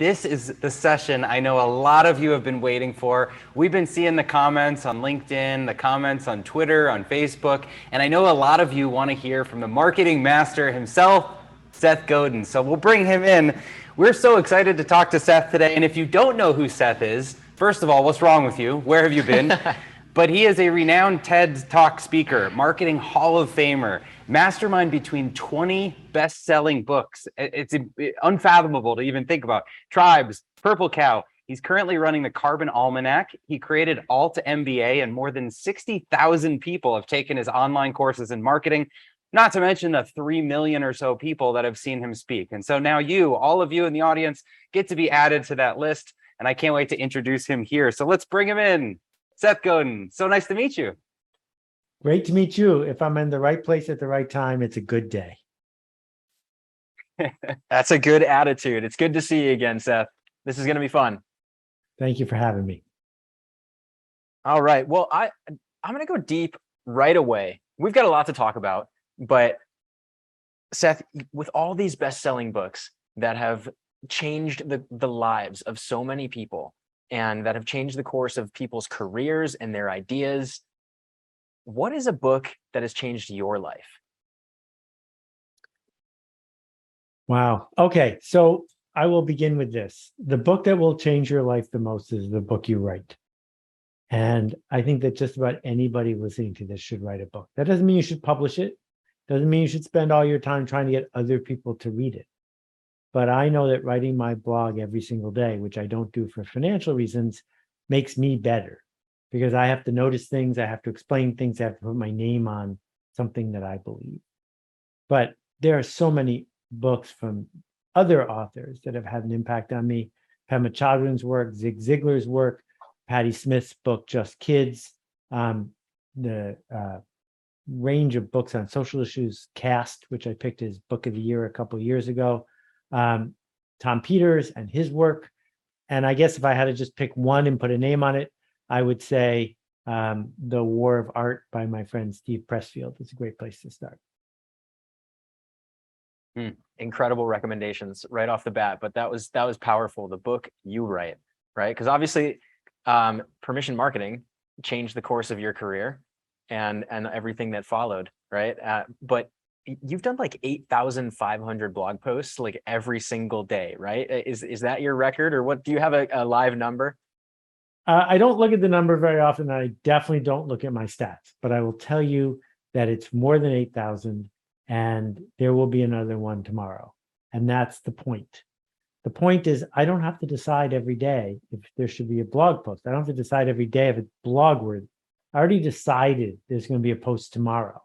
this is the session I know a lot of you have been waiting for. We've been seeing the comments on LinkedIn, the comments on Twitter, on Facebook, and I know a lot of you want to hear from the marketing master himself, Seth Godin. So we'll bring him in. We're so excited to talk to Seth today. And if you don't know who Seth is, first of all, what's wrong with you? Where have you been? But he is a renowned TED Talk speaker, marketing Hall of Famer, mastermind between 20 best-selling books. It's unfathomable to even think about. Tribes, Purple Cow. He's currently running the Carbon Almanac. He created altMBA, and more than 60,000 people have taken his online courses in marketing, not to mention the 3 million or so people that have seen him speak. And so now you, all of you in the audience, get to be added to that list, and I can't wait to introduce him here. So let's bring him in. Seth Godin, so nice to meet you. Great to meet you. If I'm in the right place at the right time, it's a good day. That's a good attitude. It's good to see you again, Seth. This is going to be fun. Thank you for having me. All right. Well, I'm going to go deep right away. We've got a lot to talk about, but Seth, with all these best-selling books that have changed the lives of so many people, and that have changed the course of people's careers and their ideas, what is a book that has changed your life? Wow. Okay. So I will begin with this. The book that will change your life the most is the book you write. And I think that just about anybody listening to this should write a book. That doesn't mean you should publish it. Doesn't mean you should spend all your time trying to get other people to read it. But I know that writing my blog every single day, which I don't do for financial reasons, makes me better because I have to notice things, I have to explain things, I have to put my name on something that I believe. But there are so many books from other authors that have had an impact on me. Pema Chodron's work, Zig Ziglar's work, Patti Smith's book, Just Kids, the range of books on social issues, Cast, which I picked as Book of the Year a couple of years ago. Tom Peters and his work. And I guess if I had to just pick one and put a name on it, I would say The War of Art by my friend Steve Pressfield is a great place to start. Incredible recommendations right off the bat, but that was powerful. The book you write, right? Because obviously permission marketing changed the course of your career and everything that followed, right? But you've done like 8,500 blog posts like every single day, right? Is that your record, or what? Do you have a live number? I don't look at the number very often. I definitely don't look at my stats, but I will tell you that it's more than 8,000, and there will be another one tomorrow. And that's the point. The point is I don't have to decide every day if there should be a blog post. I don't have to decide every day if it's blog worthy. I already decided there's going to be a post tomorrow.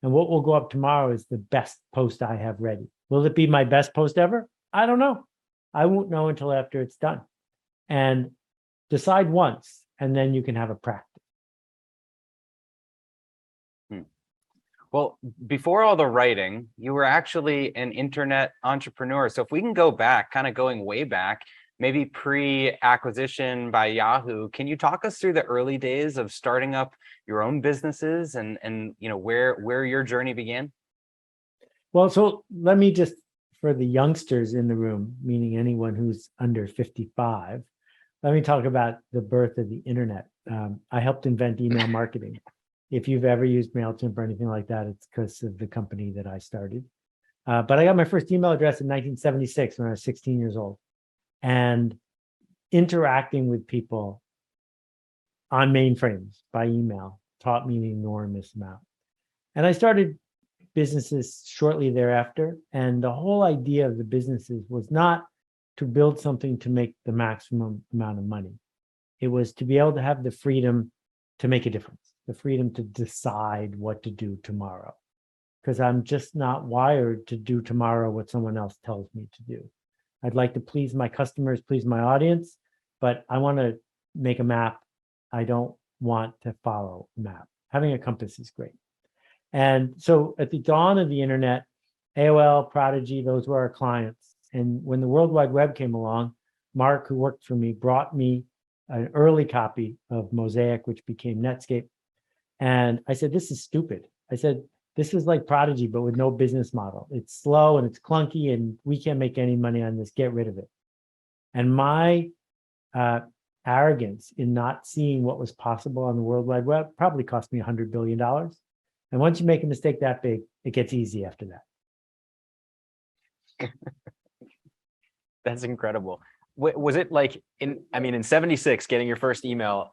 And what will go up tomorrow is the best post I have ready. Will it be my best post ever? I don't know. I won't know until after it's done. And decide once, and then you can have a practice. Well, before all the writing, you were actually an internet entrepreneur. So if we can go back, kind of going way back, maybe pre-acquisition by Yahoo, can you talk us through the early days of starting up your own businesses and you know where your journey began? Well, so let me just, for the youngsters in the room, meaning anyone who's under 55, let me talk about the birth of the internet. I helped invent email marketing. If you've ever used MailChimp or anything like that, it's because of the company that I started. But I got my first email address in 1976 when I was 16 years old. And interacting with people on mainframes by email taught me an enormous amount. And I started businesses shortly thereafter. And the whole idea of the businesses was not to build something to make the maximum amount of money. It was to be able to have the freedom to make a difference, the freedom to decide what to do tomorrow. Because I'm just not wired to do tomorrow what someone else tells me to do. I'd like to please my customers, please my audience, but I want to make a map. I don't want to follow a map. Having a compass is great. And so at the dawn of the internet, AOL, Prodigy, those were our clients. And when the World Wide Web came along, Mark, who worked for me, brought me an early copy of Mosaic, which became Netscape. And I said, this is stupid. I said, this is like Prodigy, but with no business model. It's slow and it's clunky and we can't make any money on this. Get rid of it. And my arrogance in not seeing what was possible on the World Wide Web probably cost me $100 billion. And once you make a mistake that big, it gets easy after that. That's incredible. Was it like in 76, getting your first email,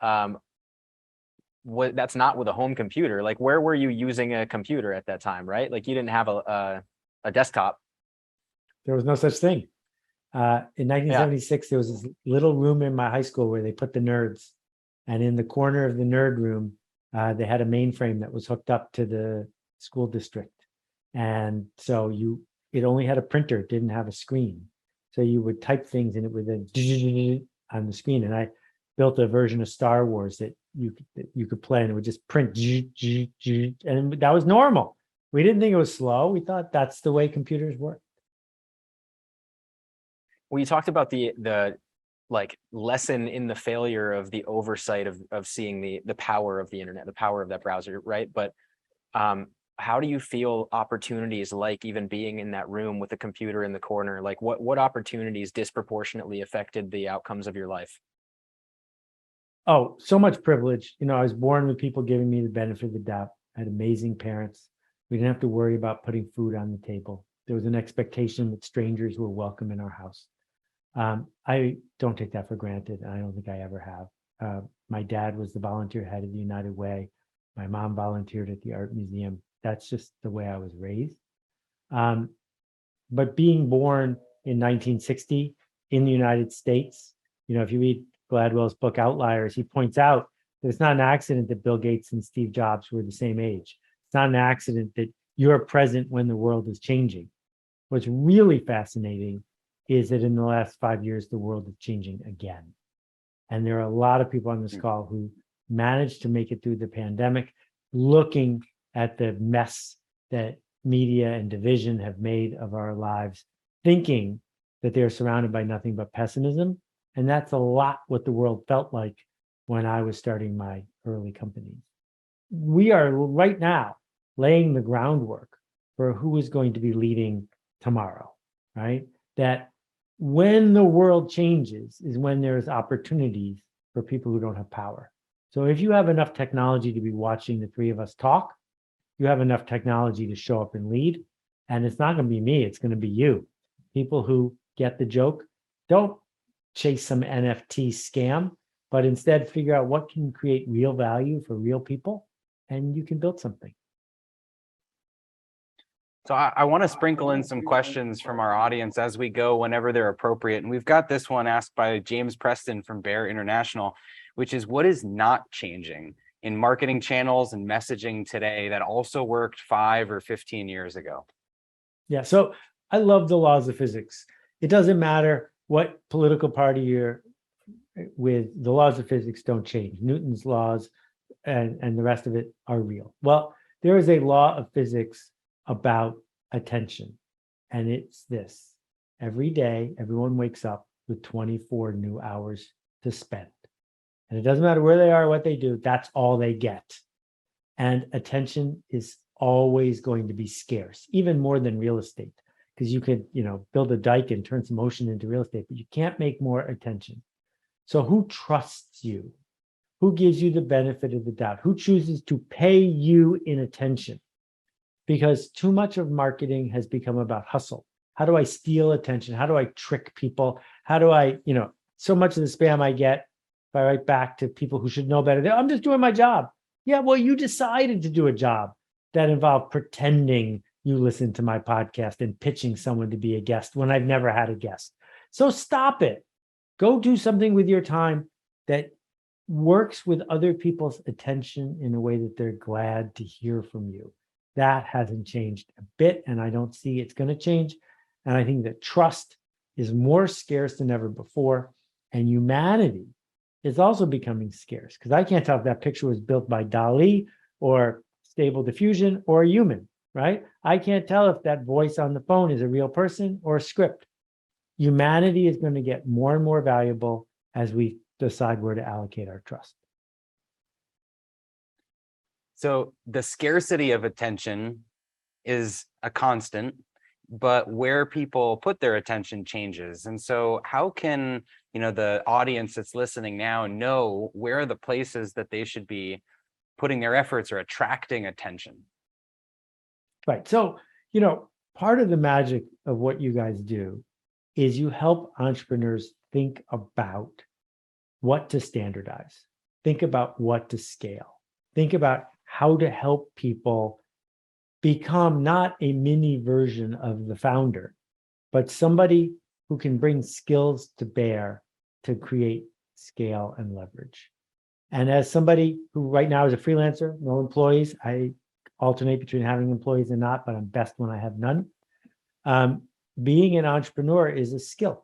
that's not with a home computer. Like, where were you using a computer at that time, right? Like, you didn't have a desktop. There was no such thing. In 1976, there was this little room in my high school where they put the nerds. And in the corner of the nerd room, they had a mainframe that was hooked up to the school district. And so it only had a printer, it didn't have a screen. So you would type things and it would then on the screen. And I built a version of Star Wars that you could play, and it would just print. And that was normal. We didn't think it was slow. We thought that's the way computers work. Well, you talked about the like lesson in the failure of the oversight of seeing the power of the internet, the power of that browser, right? But how do you feel opportunities like even being in that room with a computer in the corner, like what opportunities disproportionately affected the outcomes of your life? Oh, so much privilege. I was born with people giving me the benefit of the doubt. I had amazing parents. We didn't have to worry about putting food on the table. There was an expectation that strangers were welcome in our house. I don't take that for granted, and I don't think I ever have. My dad was the volunteer head of the United Way. My mom volunteered at the Art Museum. That's just the way I was raised. But being born in 1960 in the United States, if you read Gladwell's book Outliers, he points out that it's not an accident that Bill Gates and Steve Jobs were the same age. It's not an accident that you're present when the world is changing. What's really fascinating is that in the last 5 years, the world is changing again. And there are a lot of people on this call who managed to make it through the pandemic, looking at the mess that media and division have made of our lives, thinking that they're surrounded by nothing but pessimism. And that's a lot what the world felt like when I was starting my early companies. We are right now laying the groundwork for who is going to be leading tomorrow, right? That when the world changes is when there's opportunities for people who don't have power. So if you have enough technology to be watching the three of us talk, you have enough technology to show up and lead. And it's not going to be me, it's going to be you. People who get the joke, don't chase some NFT scam, but instead figure out what can create real value for real people, and you can build something. So I want to sprinkle in some questions from our audience as we go whenever they're appropriate. And we've got this one asked by James Preston from Bear International, which is, what is not changing in marketing channels and messaging today that also worked 5 or 15 years ago? Yeah, so I love the laws of physics. It doesn't matter what political party you're with, the laws of physics don't change. Newton's laws and the rest of it are real. Well, there is a law of physics about attention, and it's this: every day, everyone wakes up with 24 new hours to spend. And it doesn't matter where they are, what they do, that's all they get. And attention is always going to be scarce, even more than real estate, because you could, build a dike and turn some ocean into real estate, but you can't make more attention. So who trusts you? Who gives you the benefit of the doubt? Who chooses to pay you in attention? Because too much of marketing has become about hustle. How do I steal attention? How do I trick people? How do I, so much of the spam I get, if I write back to people who should know better, I'm just doing my job. Yeah, well, you decided to do a job that involved pretending you listen to my podcast and pitching someone to be a guest when I've never had a guest. So stop it. Go do something with your time that works with other people's attention in a way that they're glad to hear from you. That hasn't changed a bit, and I don't see it's going to change. And I think that trust is more scarce than ever before. And humanity is also becoming scarce, because I can't tell if that picture was built by Dali or Stable Diffusion or a human, right? I can't tell if that voice on the phone is a real person or a script. Humanity is going to get more and more valuable as we decide where to allocate our trust. So the scarcity of attention is a constant, but where people put their attention changes. And so how can, the audience that's listening now know where are the places that they should be putting their efforts or attracting attention? Right. So, part of the magic of what you guys do is you help entrepreneurs think about what to standardize, think about what to scale, think about how to help people become not a mini version of the founder, but somebody who can bring skills to bear to create scale and leverage. And as somebody who right now is a freelancer, no employees, I alternate between having employees and not, but I'm best when I have none. Being an entrepreneur is a skill,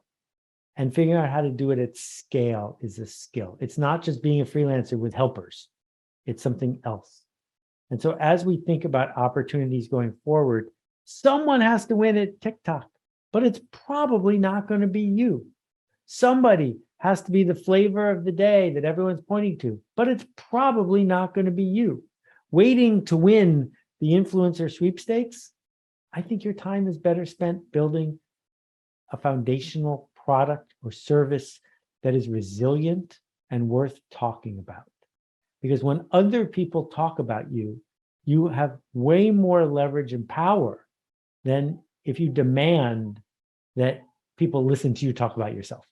and figuring out how to do it at scale is a skill. It's not just being a freelancer with helpers, it's something else. And so as we think about opportunities going forward, someone has to win at TikTok, but it's probably not going to be you. Somebody has to be the flavor of the day that everyone's pointing to, but it's probably not going to be you. Waiting to win the influencer sweepstakes, I think your time is better spent building a foundational product or service that is resilient and worth talking about. Because when other people talk about you, you have way more leverage and power than if you demand that people listen to you talk about yourself.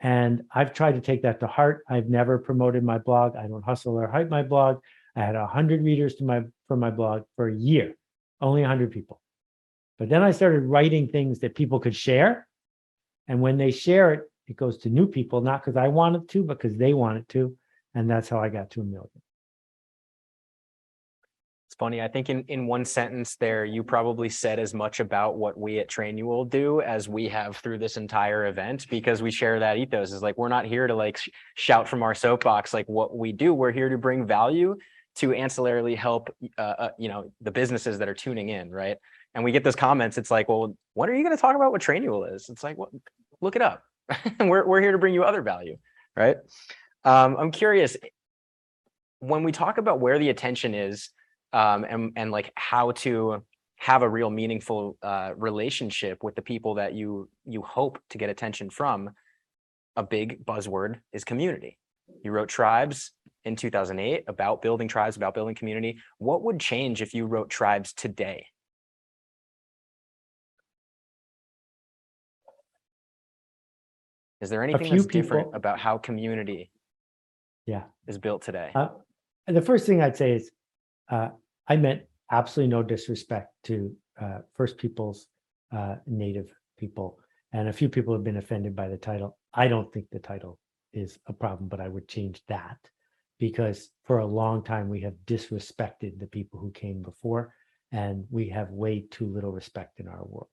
And I've tried to take that to heart. I've never promoted my blog. I don't hustle or hype my blog. I had 100 readers from my blog for a year, only 100 people. But then I started writing things that people could share. And when they share it, it goes to new people, not because I want it to, but because they want it to. And that's how I got to 1 million. It's funny. I think in one sentence there, you probably said as much about what we at Trainual do as we have through this entire event, because we share that ethos. Is like, we're not here to shout from our soapbox like what we do. We're here to bring value to ancillarily help the businesses that are tuning in, right? And we get those comments. It's like, well, when are you going to talk about what Trainual is? It's like, well, look it up. we're here to bring you other value, right? I'm curious, when we talk about where the attention is, and like how to have a real meaningful relationship with the people that you hope to get attention from, a big buzzword is community. You wrote Tribes in 2008 about building tribes, about building community. What would change if you wrote Tribes today? Is there anything that's different about how community is built today? The first thing I'd say is I meant absolutely no disrespect to First Peoples, Native people, and a few people have been offended by the title. I don't think the title is a problem, but I would change that, because for a long time we have disrespected the people who came before, and we have way too little respect in our world.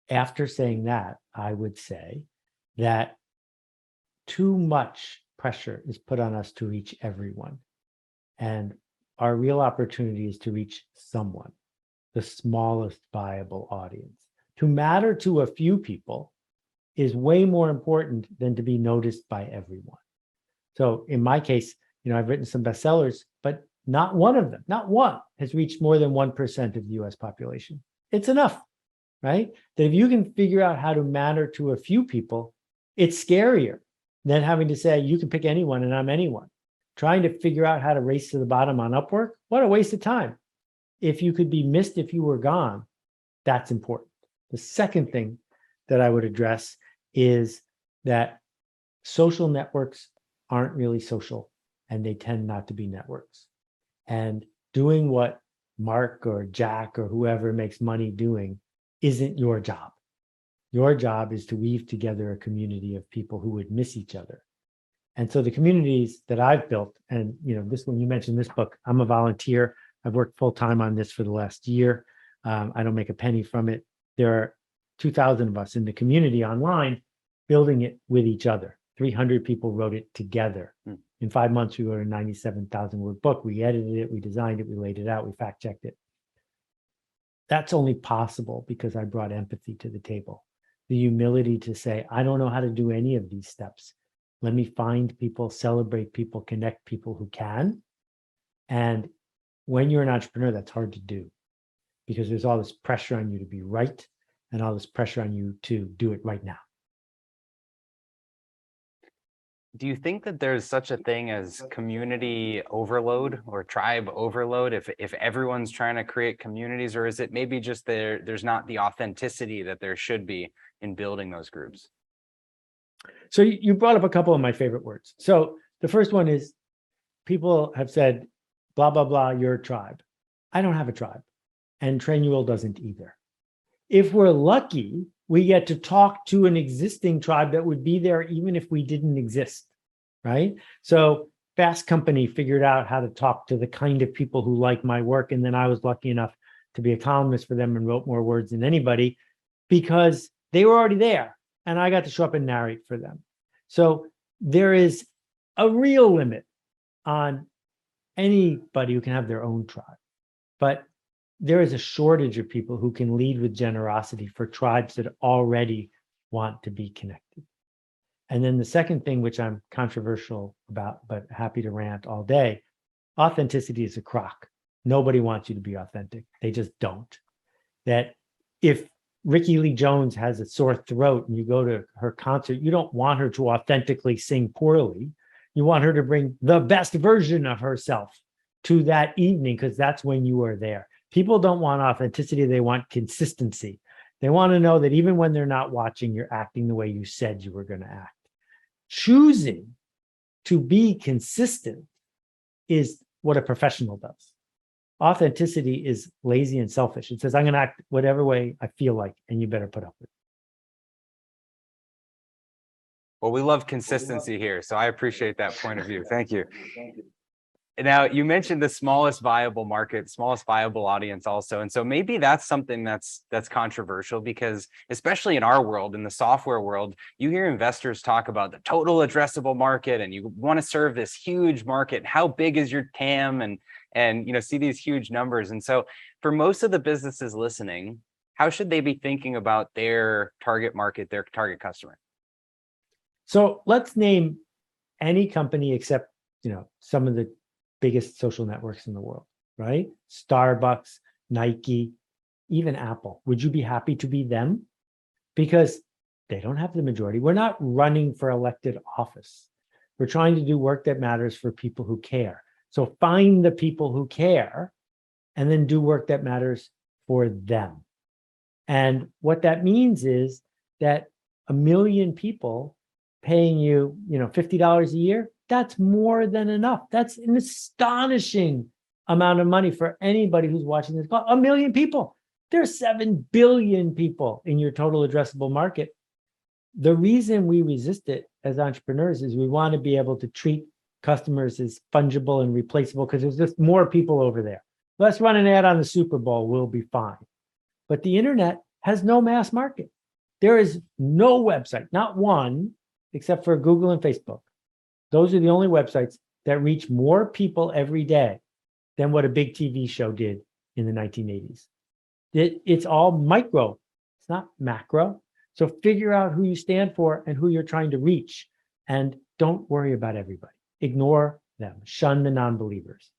After saying that, I would say that too much pressure is put on us to reach everyone. And our real opportunity is to reach someone, the smallest viable audience. To matter to a few people is way more important than to be noticed by everyone. So in my case, I've written some bestsellers, but not one of them, not one, has reached more than 1% of the US population. It's enough, right? That if you can figure out how to matter to a few people, it's scarier than having to say, you can pick anyone and I'm anyone. Trying to figure out how to race to the bottom on Upwork, what a waste of time. If you could be missed if you were gone, that's important. The second thing that I would address is that social networks aren't really social, and they tend not to be networks. And doing what Mark or Jack or whoever makes money doing isn't your job. Your job is to weave together a community of people who would miss each other. And so the communities that I've built, and this one, you mentioned this book, I'm a volunteer. I've worked full-time on this for the last year. I don't make a penny from it. There are 2,000 of us in the community online building it with each other. 300 people wrote it together. In 5 months, we wrote a 97,000 word book. We edited it, we designed it, we laid it out, we fact-checked it. That's only possible because I brought empathy to the table. The humility to say, I don't know how to do any of these steps. Let me find people, celebrate people, connect people who can. And when you're an entrepreneur, that's hard to do. because there's all this pressure on you to be right and all this pressure on you to do it right now. Do you think that there's such a thing as community overload or tribe overload if everyone's trying to create communities, or is it maybe just there's not the authenticity that there should be in building those groups? So you brought up a couple of my favorite words. So the first one is, people have said, blah, blah, blah, you're a tribe. I don't have a tribe, and Trainual doesn't either. If we're lucky, we get to talk to an existing tribe that would be there even if we didn't exist, right? So Fast Company figured out how to talk to the kind of people who like my work, and then I was lucky enough to be a columnist for them and wrote more words than anybody because they were already there, and I got to show up and narrate for them. So there is a real limit on anybody who can have their own tribe, but there is a shortage of people who can lead with generosity for tribes that already want to be connected. And then the second thing, which I'm controversial about, but happy to rant all day, authenticity is a crock. Nobody wants you to be authentic. They just don't. That if Rickie Lee Jones has a sore throat and you go to her concert, you don't want her to authentically sing poorly. You want her to bring the best version of herself to that evening, because that's when you are there. People don't want authenticity. They want consistency. They want to know that even when they're not watching, you're acting the way you said you were going to act. Choosing to be consistent is what a professional does. Authenticity is lazy and selfish. It says, I'm going to act whatever way I feel like, and you better put up with it. Well, we love consistency here, so I appreciate that point of view. Thank you. Now, you mentioned the smallest viable market, smallest viable audience also. And so maybe that's something that's controversial, because especially in our world, in the software world, you hear investors talk about the total addressable market, and you want to serve this huge market. How big is your TAM? And see these huge numbers. And so for most of the businesses listening, how should they be thinking about their target market, their target customer? So let's name any company except, some of the biggest social networks in the world, right? Starbucks, Nike, even Apple. Would you be happy to be them? Because they don't have the majority. We're not running for elected office. We're trying to do work that matters for people who care. So find the people who care and then do work that matters for them. And what that means is that 1 million people paying you, $50 a year, that's more than enough. That's an astonishing amount of money for anybody who's watching this call. 1 million people. There's 7 billion people in your total addressable market. The reason we resist it as entrepreneurs is we want to be able to treat customers as fungible and replaceable, because there's just more people over there. Let's run an ad on the Super Bowl, we'll be fine. But the internet has no mass market. There is no website, not one, except for Google and Facebook. Those are the only websites that reach more people every day than what a big TV show did in the 1980s. It's all micro, it's not macro. So figure out who you stand for and who you're trying to reach, and don't worry about everybody. Ignore them, shun the non-believers.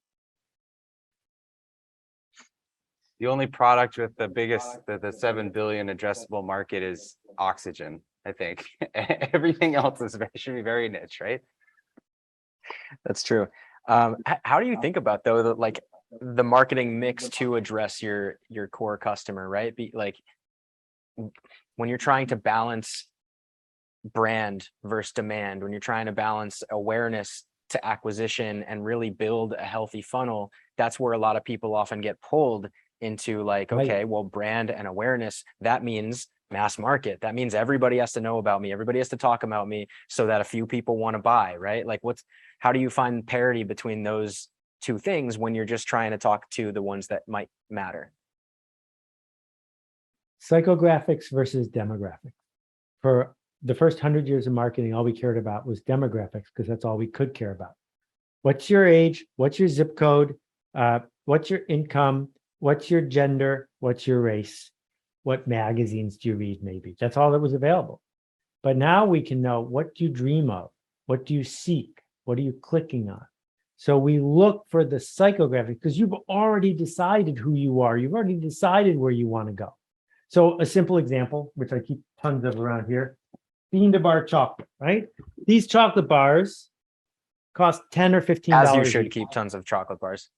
The only product with the biggest, the 7 billion addressable market is oxygen, I think. Everything else should be very niche, right? That's true. How do you think about, though, the marketing mix to address your core customer, right? When you're trying to balance brand versus demand, when you're trying to balance awareness to acquisition and really build a healthy funnel, that's where a lot of people often get pulled into okay, well, brand and awareness, that means mass market. That means everybody has to know about me. Everybody has to talk about me so that a few people want to buy, right? How do you find parity between those two things when you're just trying to talk to the ones that might matter? Psychographics versus demographics. For the first 100 years of marketing, all we cared about was demographics, because that's all we could care about. What's your age? What's your zip code? What's your income? What's your gender? What's your race? What magazines do you read? Maybe that's all that was available. But now we can know, what do you dream of? What do you seek? What are you clicking on? So we look for the psychographic because you've already decided who you are. You've already decided where you want to go. So a simple example, which I keep tons of around here, bean to bar chocolate, right? These chocolate bars cost $10 or $15. As you should each. keep tons of chocolate bars.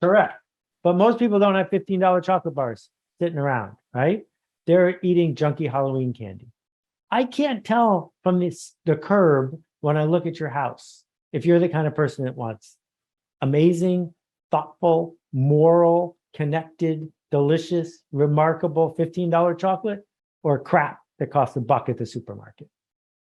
Correct. But most people don't have $15 chocolate bars sitting around, right? They're eating junky Halloween candy. I can't tell from the curb when I look at your house if you're the kind of person that wants amazing, thoughtful, moral, connected, delicious, remarkable $15 chocolate or crap that costs $1 at the supermarket.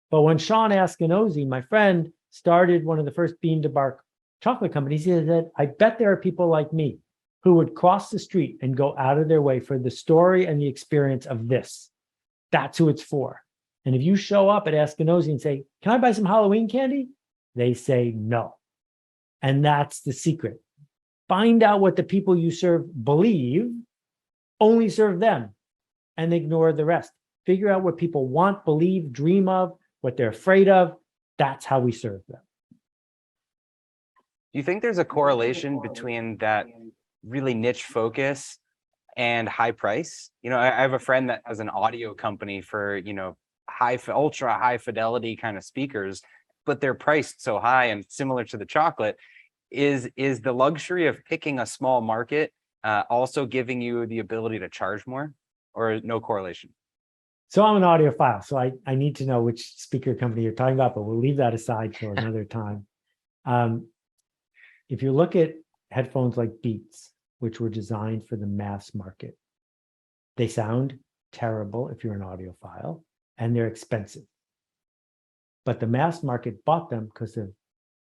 But when Sean Askinozzi, my friend, started one of the first bean to bar chocolate companies, he said, I bet there are people like me who would cross the street and go out of their way for the story and the experience of this. That's who it's for. And if you show up at Askinozzi and say, can I buy some Halloween candy? They say no. And that's the secret. Find out what the people you serve believe, only serve them, and ignore the rest. Figure out what people want, believe, dream of, what they're afraid of. That's how we serve them. Do you think there's a correlation between that really niche focus and high price? You know, I have a friend that has an audio company for, you know, ultra high fidelity kind of speakers, but they're priced so high. And similar to the chocolate, is the luxury of picking a small market also giving you the ability to charge more, or no correlation? So I'm an audiophile, so I need to know which speaker company you're talking about, but we'll leave that aside for another time. If you look at headphones like Beats, which were designed for the mass market, they sound terrible if you're an audiophile, and they're expensive. But the mass market bought them because of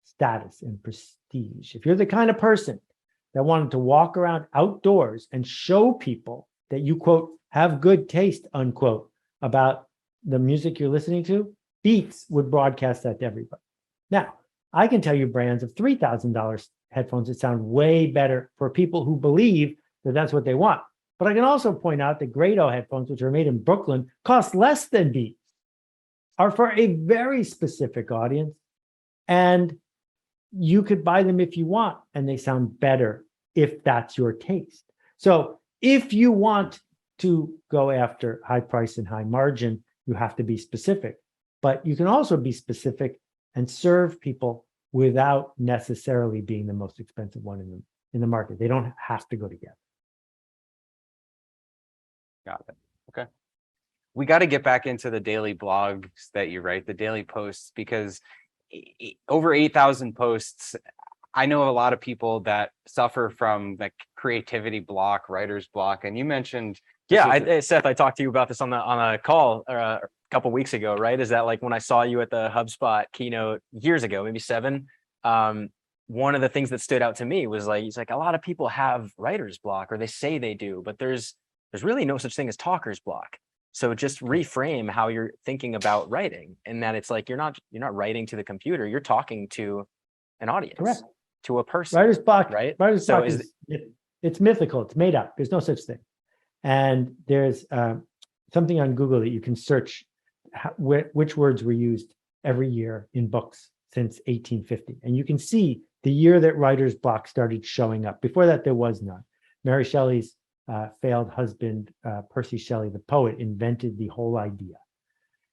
status and prestige. If you're the kind of person that wanted to walk around outdoors and show people that you, quote, have good taste, unquote, about the music you're listening to, Beats would broadcast that to everybody. Now, I can tell you brands of $3,000 headphones that sound way better for people who believe that that's what they want. But I can also point out that Grado headphones, which are made in Brooklyn, cost less than Beats, are for a very specific audience. And you could buy them if you want, and they sound better if that's your taste. So if you want to go after high price and high margin, you have to be specific. But you can also be specific and serve people without necessarily being the most expensive one in the market. They don't have to go together. Got it. Okay. We got to get back into the daily blogs that you write, the daily posts, because over 8,000 posts. I know a lot of people that suffer from like creativity block, writer's block, and you mentioned. Yeah, Seth, I talked to you about this on a call a couple of weeks ago, right? Is that like when I saw you at the HubSpot keynote years ago, maybe 7, one of the things that stood out to me was like, it's like a lot of people have writer's block, or they say they do, but there's really no such thing as talker's block. So just reframe how you're thinking about writing, and that it's like you're not writing to the computer, you're talking to an audience. Correct. To a person. Writer's block, right? Writer's block it's mythical, it's made up. There's no such thing. And there's something on Google that you can search which words were used every year in books since 1850. And you can see the year that writer's block started showing up. Before that, there was none. Mary Shelley's failed husband, Percy Shelley, the poet, invented the whole idea.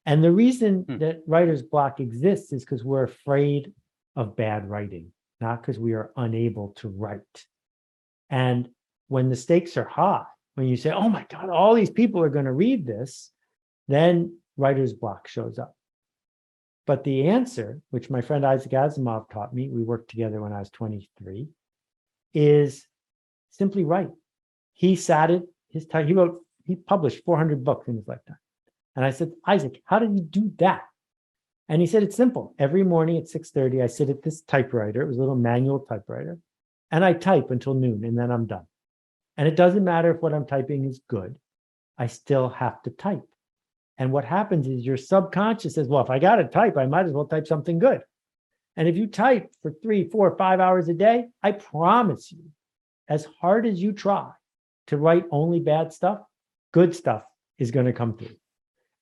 And the reason that writer's block exists is because we're afraid of bad writing, not because we are unable to write. And when the stakes are high, when you say, oh my God, all these people are going to read this, then writer's block shows up. But the answer, which my friend Isaac Asimov taught me, we worked together when I was 23, is simply write. He sat at his time, he published 400 books in his lifetime. And I said, Isaac, how did you do that? And he said, it's simple. Every morning at 6:30, I sit at this typewriter. It was a little manual typewriter. And I type until noon, and then I'm done. And it doesn't matter if what I'm typing is good. I still have to type. And what happens is your subconscious says, well, if I got to type, I might as well type something good. And if you type for 3, 4, 5 hours a day, I promise you, as hard as you try to write only bad stuff, good stuff is going to come through.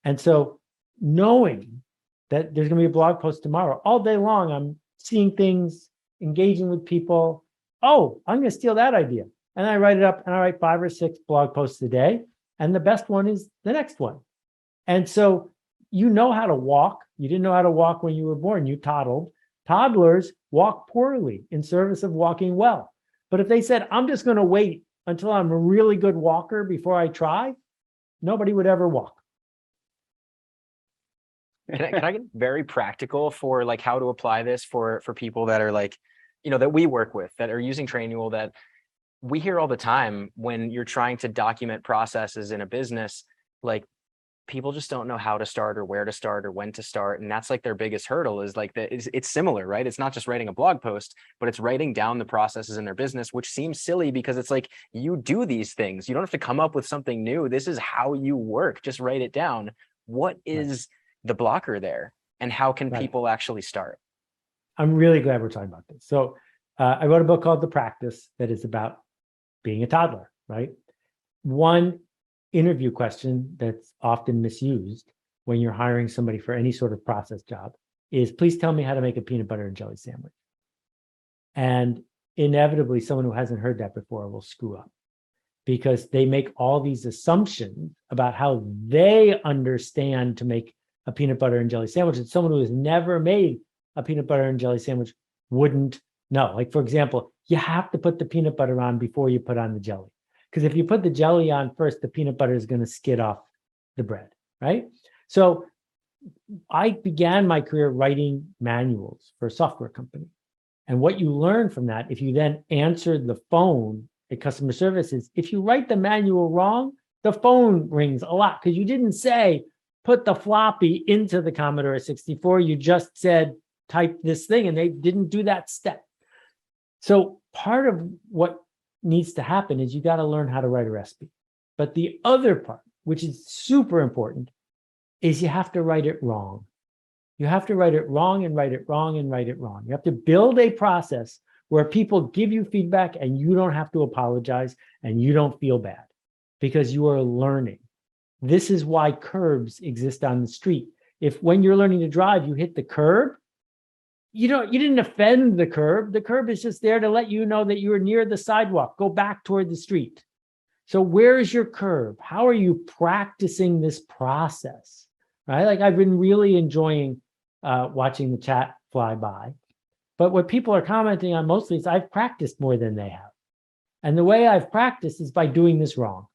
And so knowing that there's going to be a blog post tomorrow, all day long, I'm seeing things engaging with people. Oh, I'm going to steal that idea. And I write it up and I write 5 or 6 blog posts a day. And the best one is the next one. And so you know how to walk. You didn't know how to walk when you were born. You toddled. Toddlers walk poorly in service of walking well. But if they said, I'm just going to wait until I'm a really good walker before I try, nobody would ever walk. Can I get very practical for like how to apply this for people that are like, that we work with that are using Trainual, that we hear all the time when you're trying to document processes in a business, like people just don't know how to start or where to start or when to start. And that's like their biggest hurdle is like it's similar, right? It's not just writing a blog post, but it's writing down the processes in their business, which seems silly because it's like you do these things. You don't have to come up with something new. This is how you work. Just write it down. What is the blocker there and how can people actually start? I'm really glad we're talking about this. So I wrote a book called The Practice that is about being a toddler, right? One interview question that's often misused when you're hiring somebody for any sort of process job is, please tell me how to make a peanut butter and jelly sandwich. And inevitably, someone who hasn't heard that before will screw up because they make all these assumptions about how they understand to make a peanut butter and jelly sandwich that someone who has never made a peanut butter and jelly sandwich wouldn't know. Like, for example, you have to put the peanut butter on before you put on the jelly. Because if you put the jelly on first, the peanut butter is going to skid off the bread, right? So I began my career writing manuals for a software company. And what you learn from that, if you then answered the phone at customer service, is if you write the manual wrong, the phone rings a lot because you didn't say, put the floppy into the Commodore 64. You just said, type this thing, and they didn't do that step. So part of what needs to happen is you got to learn how to write a recipe. But the other part, which is super important, is you have to write it wrong. You have to write it wrong and write it wrong and write it wrong. You have to build a process where people give you feedback and you don't have to apologize and you don't feel bad because you are learning. This is why curbs exist on the street. If when you're learning to drive, you hit the curb, you didn't offend the curb. The curb is just there to let you know that you are near the sidewalk. Go back toward the street. So where is your curb? How are you practicing this process? Right? Like I've been really enjoying watching the chat fly by. But what people are commenting on mostly is I've practiced more than they have. And the way I've practiced is by doing this wrong,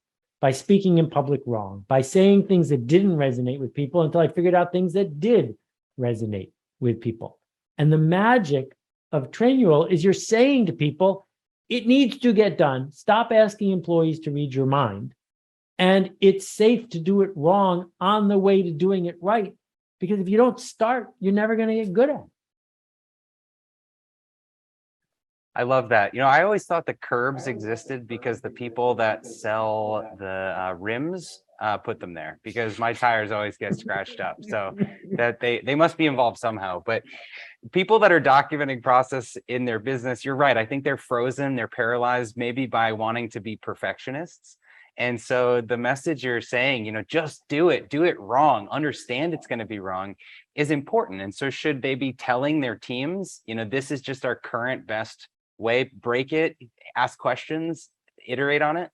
by speaking in public wrong, by saying things that didn't resonate with people until I figured out things that did resonate with people. And the magic of Trainual is you're saying to people, it needs to get done. Stop asking employees to read your mind. And it's safe to do it wrong on the way to doing it right. Because if you don't start, you're never going to get good at it. I love that. I always thought the curbs existed because the people that sell the rims put them there because my tires always get scratched up. So that they must be involved somehow. But people that are documenting process in their business, you're right. I think they're frozen. They're paralyzed maybe by wanting to be perfectionists. And so the message you're saying, just do it wrong, understand it's going to be wrong is important. And so should they be telling their teams, this is just our current best way, break it, ask questions, iterate on it?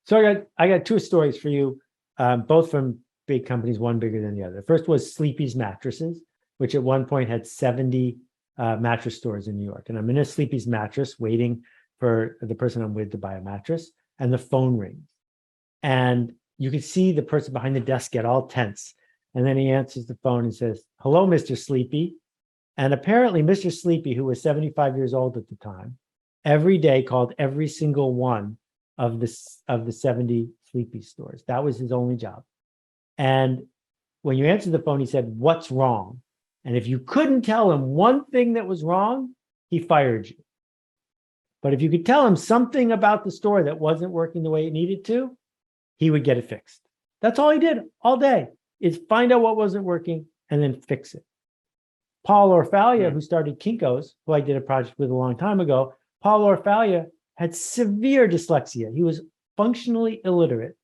So I got 2 stories for you, both from big companies, one bigger than the other. The first was Sleepy's Mattresses, which at one point had 70 mattress stores in New York. And I'm in a Sleepy's mattress waiting for the person I'm with to buy a mattress, and the phone rings. And you can see the person behind the desk get all tense. And then he answers the phone and says, "Hello, Mr. Sleepy." And apparently Mr. Sleepy, who was 75 years old at the time, every day called every single one of the 70 Sleepy stores. That was his only job. And when you answered the phone, he said, "What's wrong?" And if you couldn't tell him one thing that was wrong, he fired you. But if you could tell him something about the store that wasn't working the way it needed to, he would get it fixed. That's all he did all day, is find out what wasn't working and then fix it. Paul Orfalia, who started Kinko's, who I did a project with a long time ago, Paul Orfalia had severe dyslexia. He was functionally illiterate.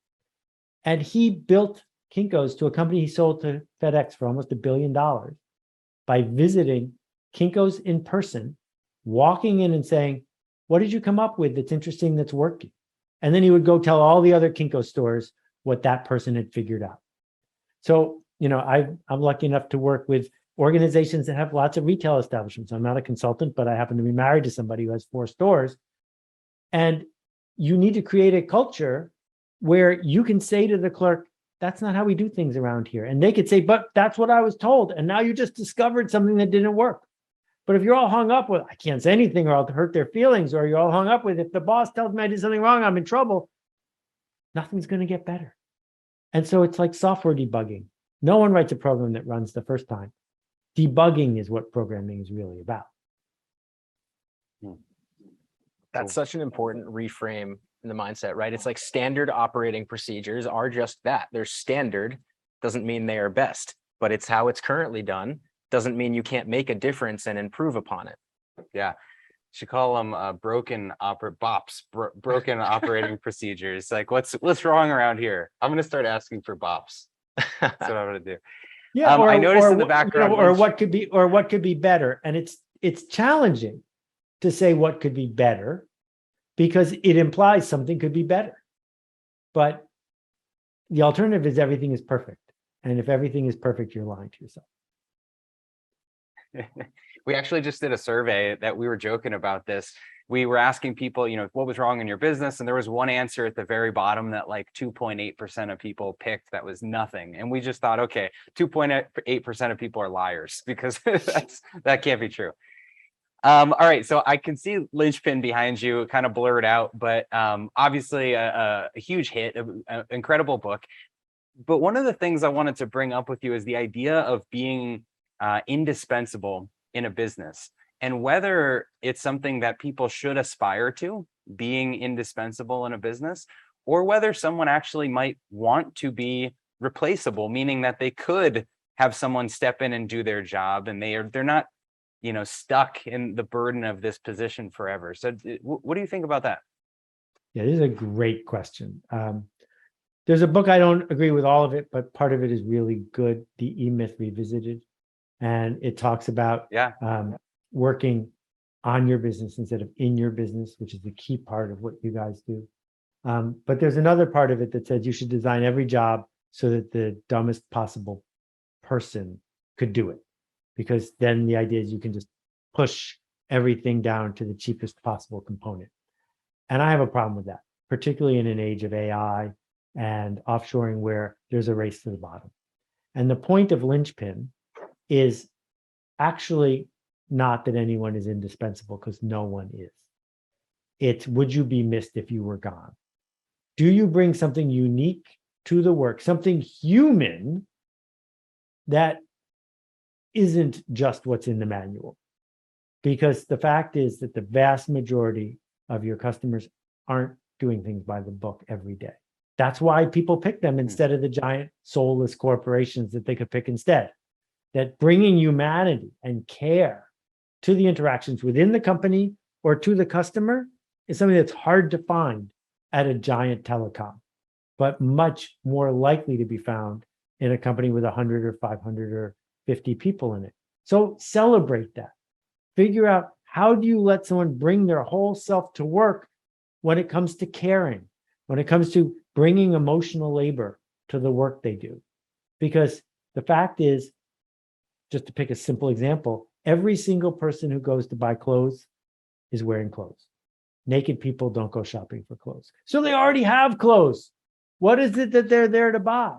And he built Kinko's to a company he sold to FedEx for almost $1 billion by visiting Kinko's in person walking in and saying, what did you come up with that's interesting, that's working? And then he would go tell all the other Kinko stores what that person had figured out. So, I'm lucky enough to work with organizations that have lots of retail establishments. I'm not a consultant, but I happen to be married to somebody who has 4 stores. And you need to create a culture where you can say to the clerk, that's not how we do things around here. And they could say, but that's what I was told. And now you just discovered something that didn't work. But if you're all hung up with, I can't say anything or I'll hurt their feelings, or you're all hung up with, if the boss tells me I did something wrong, I'm in trouble, nothing's going to get better. And so it's like software debugging. No one writes a program that runs the first time. Debugging is what programming is really about. That's such an important reframe in the mindset, right? It's like standard operating procedures are just that. They're standard, doesn't mean they are best, but it's how it's currently done. Doesn't mean you can't make a difference and improve upon it. Yeah. Should call them broken operating procedures. Like, what's wrong around here? I'm going to start asking for bops. That's what I'm going to do. Yeah, I noticed in the background, or what could be better, and it's challenging to say what could be better because it implies something could be better. But the alternative is everything is perfect, and if everything is perfect, you're lying to yourself. We actually just did a survey that we were joking about this. We were asking people, what was wrong in your business? And there was one answer at the very bottom that like 2.8% of people picked that was nothing. And we just thought, okay, 2.8% of people are liars because that can't be true. All right, so I can see Linchpin behind you, kind of blurred out, but obviously a huge hit, an incredible book. But one of the things I wanted to bring up with you is the idea of being indispensable in a business, and whether it's something that people should aspire to, being indispensable in a business, or whether someone actually might want to be replaceable, meaning that they could have someone step in and do their job, and they're not, stuck in the burden of this position forever. So what do you think about that? Yeah, this is a great question. There's a book, I don't agree with all of it, but part of it is really good, The E-Myth Revisited. And it talks about working on your business instead of in your business, which is the key part of what you guys do. But there's another part of it that says you should design every job so that the dumbest possible person could do it. Because then the idea is you can just push everything down to the cheapest possible component. And I have a problem with that, particularly in an age of AI and offshoring where there's a race to the bottom. And the point of Linchpin is actually not that anyone is indispensable, because no one is. It's, would you be missed if you were gone? Do you bring something unique to the work, something human that isn't just what's in the manual? Because the fact is that the vast majority of your customers aren't doing things by the book every day. That's why people pick them instead of the giant soulless corporations that they could pick instead. That bringing humanity and care to the interactions within the company or to the customer is something that's hard to find at a giant telecom, but much more likely to be found in a company with 100 or 500 or 50 people in it. So celebrate that. Figure out, how do you let someone bring their whole self to work when it comes to caring, when it comes to bringing emotional labor to the work they do? Because the fact is, just to pick a simple example, every single person who goes to buy clothes is wearing clothes. Naked people don't go shopping for clothes. So they already have clothes. What is it that they're there to buy?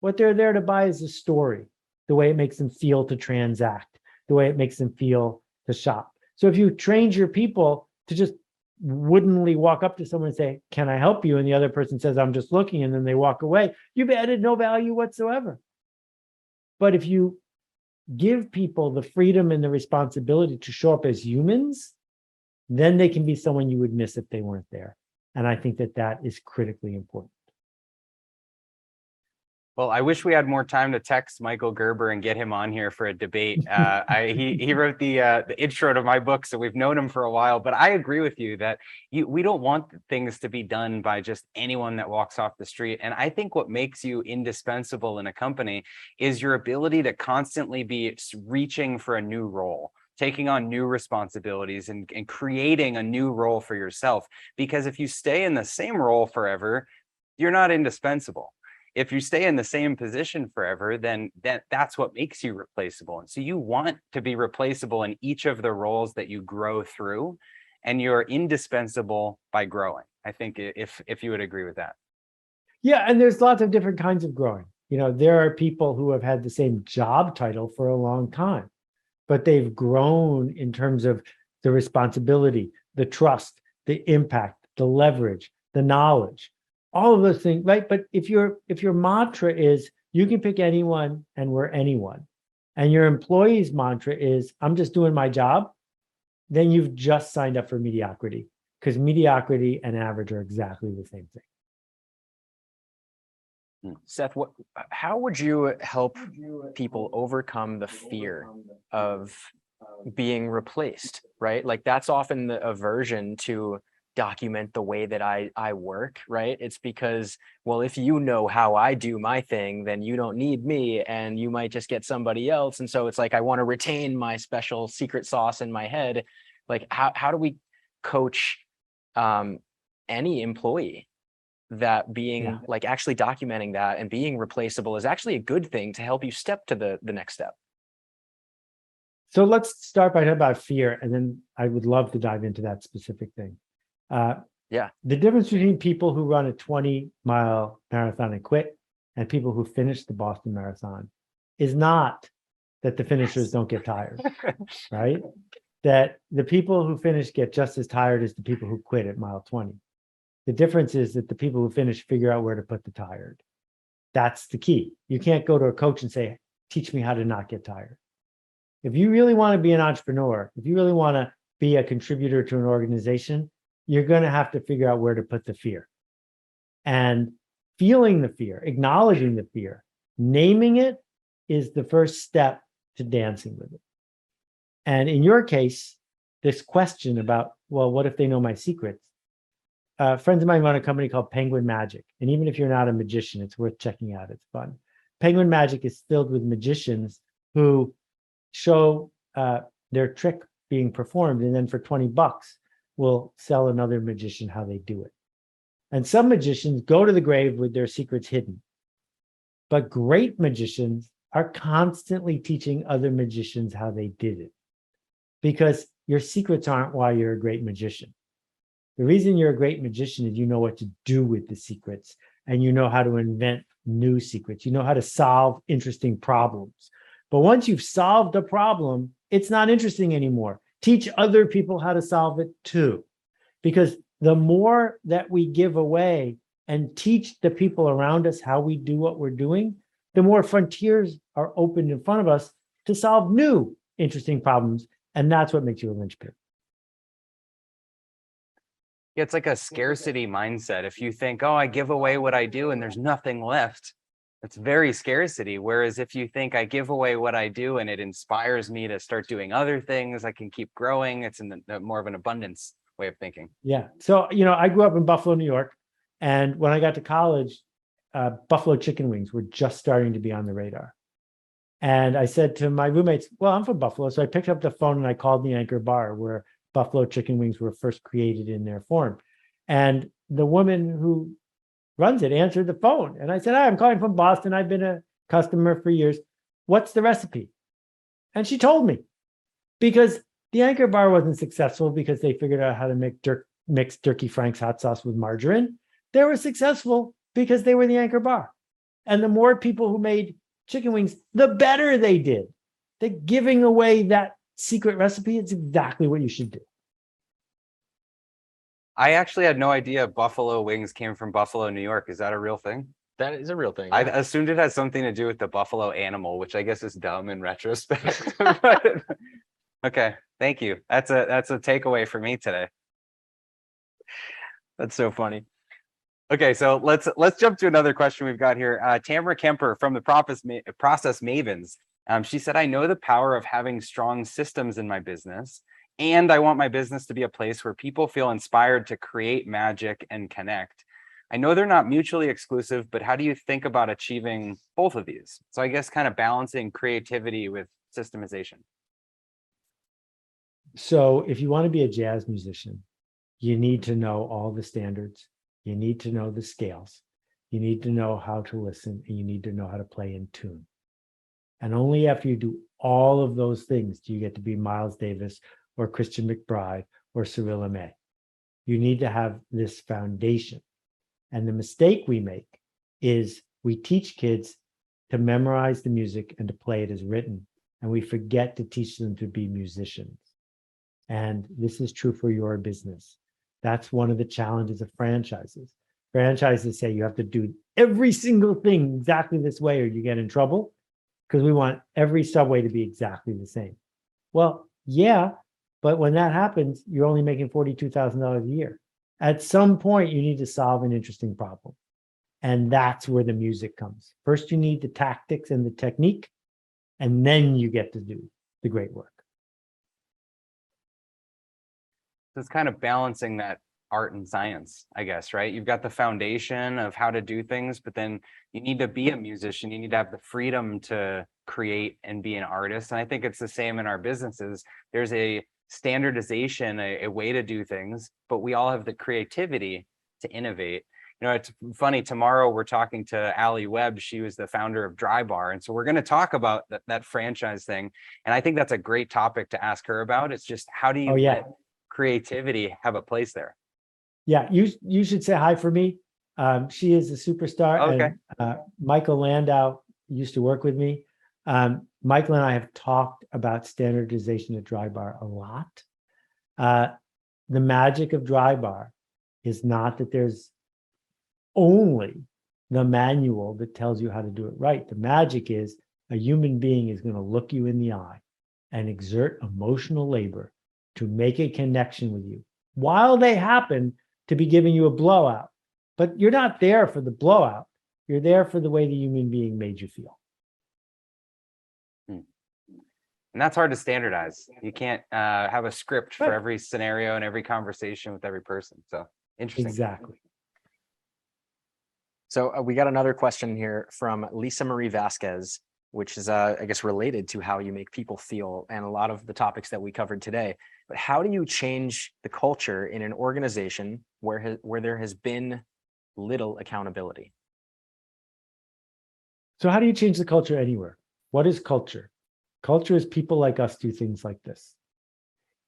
What they're there to buy is a story, the way it makes them feel to transact, the way it makes them feel to shop. So if you trained your people to just woodenly walk up to someone and say, can I help you? And the other person says, I'm just looking, and then they walk away, you've added no value whatsoever. But if you give people the freedom and the responsibility to show up as humans, then they can be someone you would miss if they weren't there. And I think that that is critically important. Well, I wish we had more time to text Michael Gerber and get him on here for a debate. He wrote the intro to my book, so we've known him for a while. But I agree with you that we don't want things to be done by just anyone that walks off the street. And I think what makes you indispensable in a company is your ability to constantly be reaching for a new role. taking on new responsibilities and creating a new role for yourself. Because if you stay in the same role forever, you're not indispensable. If you stay in the same position forever, then that's what makes you replaceable. And so you want to be replaceable in each of the roles that you grow through, and you're indispensable by growing. I think if you would agree with that. Yeah, and there's lots of different kinds of growing. There are people who have had the same job title for a long time, but they've grown in terms of the responsibility, the trust, the impact, the leverage, the knowledge, all of those things, right? But if your mantra is you can pick anyone and we're anyone, and your employee's mantra is I'm just doing my job, then you've just signed up for mediocrity, because mediocrity and average are exactly the same thing. Seth, how would you help people overcome the fear of being replaced, right? Like that's often the aversion to document the way that I work, right? It's because, well, if you know how I do my thing, then you don't need me and you might just get somebody else. And so it's like, I want to retain my special secret sauce in my head. Like how do we coach any employee that being like actually documenting that and being replaceable is actually a good thing to help you step to the next step? So let's start by talking about fear, and then I would love to dive into that specific thing. The difference between people who run a 20-mile marathon and quit and people who finish the Boston Marathon is not that the finishers don't get tired, right? That the people who finish get just as tired as the people who quit at mile 20. The difference is that the people who finish figure out where to put the tired. That's the key. You can't go to a coach and say, teach me how to not get tired. If you really want to be an entrepreneur, if you really want to be a contributor to an organization, you're going to have to figure out where to put the fear. And feeling the fear, acknowledging the fear, naming it is the first step to dancing with it. And in your case, this question about, well, what if they know my secrets? Friends of mine run a company called Penguin Magic. And even if you're not a magician, it's worth checking out. It's fun. Penguin Magic is filled with magicians who show their trick being performed. And then for $20, will sell another magician how they do it. And some magicians go to the grave with their secrets hidden. But great magicians are constantly teaching other magicians how they did it. Because your secrets aren't why you're a great magician. The reason you're a great magician is you know what to do with the secrets, and you know how to invent new secrets. You know how to solve interesting problems. But once you've solved a problem, it's not interesting anymore. Teach other people how to solve it too. Because the more that we give away and teach the people around us how we do what we're doing, the more frontiers are opened in front of us to solve new interesting problems. And that's what makes you a linchpin. Yeah, it's like a scarcity mindset. If you think, oh, I give away what I do and there's nothing left, it's very scarcity. Whereas if you think I give away what I do and it inspires me to start doing other things, I can keep growing. It's in the more of an abundance way of thinking. Yeah. So, I grew up in Buffalo, New York. And when I got to college, Buffalo chicken wings were just starting to be on the radar. And I said to my roommates, well, I'm from Buffalo. So I picked up the phone and I called the Anchor Bar where Buffalo chicken wings were first created in their form. And the woman who runs it answered the phone. And I said, hi, I'm calling from Boston. I've been a customer for years. What's the recipe? And she told me, because the Anchor Bar wasn't successful because they figured out how to mix Turkey Frank's hot sauce with margarine. They were successful because they were the Anchor Bar. And the more people who made chicken wings, the better they did. They're giving away that secret recipe. It's exactly what you should do. I actually had no idea buffalo wings came from Buffalo, New York. Is that a real thing? That is a real thing. I assumed it had something to do with the buffalo animal, which I guess is dumb in retrospect. But, okay, thank you. That's a takeaway for me today. That's so funny. Okay, so let's jump to another question we've got here. Tamara Kemper from the Process Mavens. She said, I know the power of having strong systems in my business, and I want my business to be a place where people feel inspired to create magic and connect. I know they're not mutually exclusive, but how do you think about achieving both of these? So I guess kind of balancing creativity with systemization. So if you want to be a jazz musician, you need to know all the standards. You need to know the scales. You need to know how to listen, and you need to know how to play in tune. And only after you do all of those things do you get to be Miles Davis or Christian McBride or Cyril May. You need to have this foundation. And the mistake we make is we teach kids to memorize the music and to play it as written, and we forget to teach them to be musicians. And this is true for your business. That's one of the challenges of franchises. Franchises say you have to do every single thing exactly this way or you get in trouble, because we want every subway to be exactly the same. Well, yeah, but when that happens, you're only making $42,000 a year. At some point, you need to solve an interesting problem. And that's where the music comes. First, you need the tactics and the technique, and then you get to do the great work. So it's kind of balancing that art and science, I guess, right? You've got the foundation of how to do things, but then you need to be a musician. You need to have the freedom to create and be an artist. And I think it's the same in our businesses. There's a standardization, a way to do things, but we all have the creativity to innovate. You know, it's funny, tomorrow we're talking to Allie Webb. She was the founder of Dry Bar. And so we're going to talk about that franchise thing. And I think that's a great topic to ask her about. It's just, how do you let creativity have a place there? Yeah, you should say hi for me. She is a superstar. Okay. And Michael Landau used to work with me. Michael and I have talked about standardization at Dry Bar a lot. The magic of Dry Bar is not that there's only the manual that tells you how to do it right. The magic is a human being is going to look you in the eye and exert emotional labor to make a connection with you while they happen to be giving you a blowout. But you're not there for the blowout. You're there for the way the human being made you feel. And that's hard to standardize. You can't have a script for every scenario and every conversation with every person. So interesting. Exactly. So we got another question here from Lisa Marie Vasquez, which is, I guess, related to how you make people feel and a lot of the topics that we covered today. But how do you change the culture in an organization where there has been little accountability? So how do you change the culture anywhere? What is culture? Culture is people like us do things like this.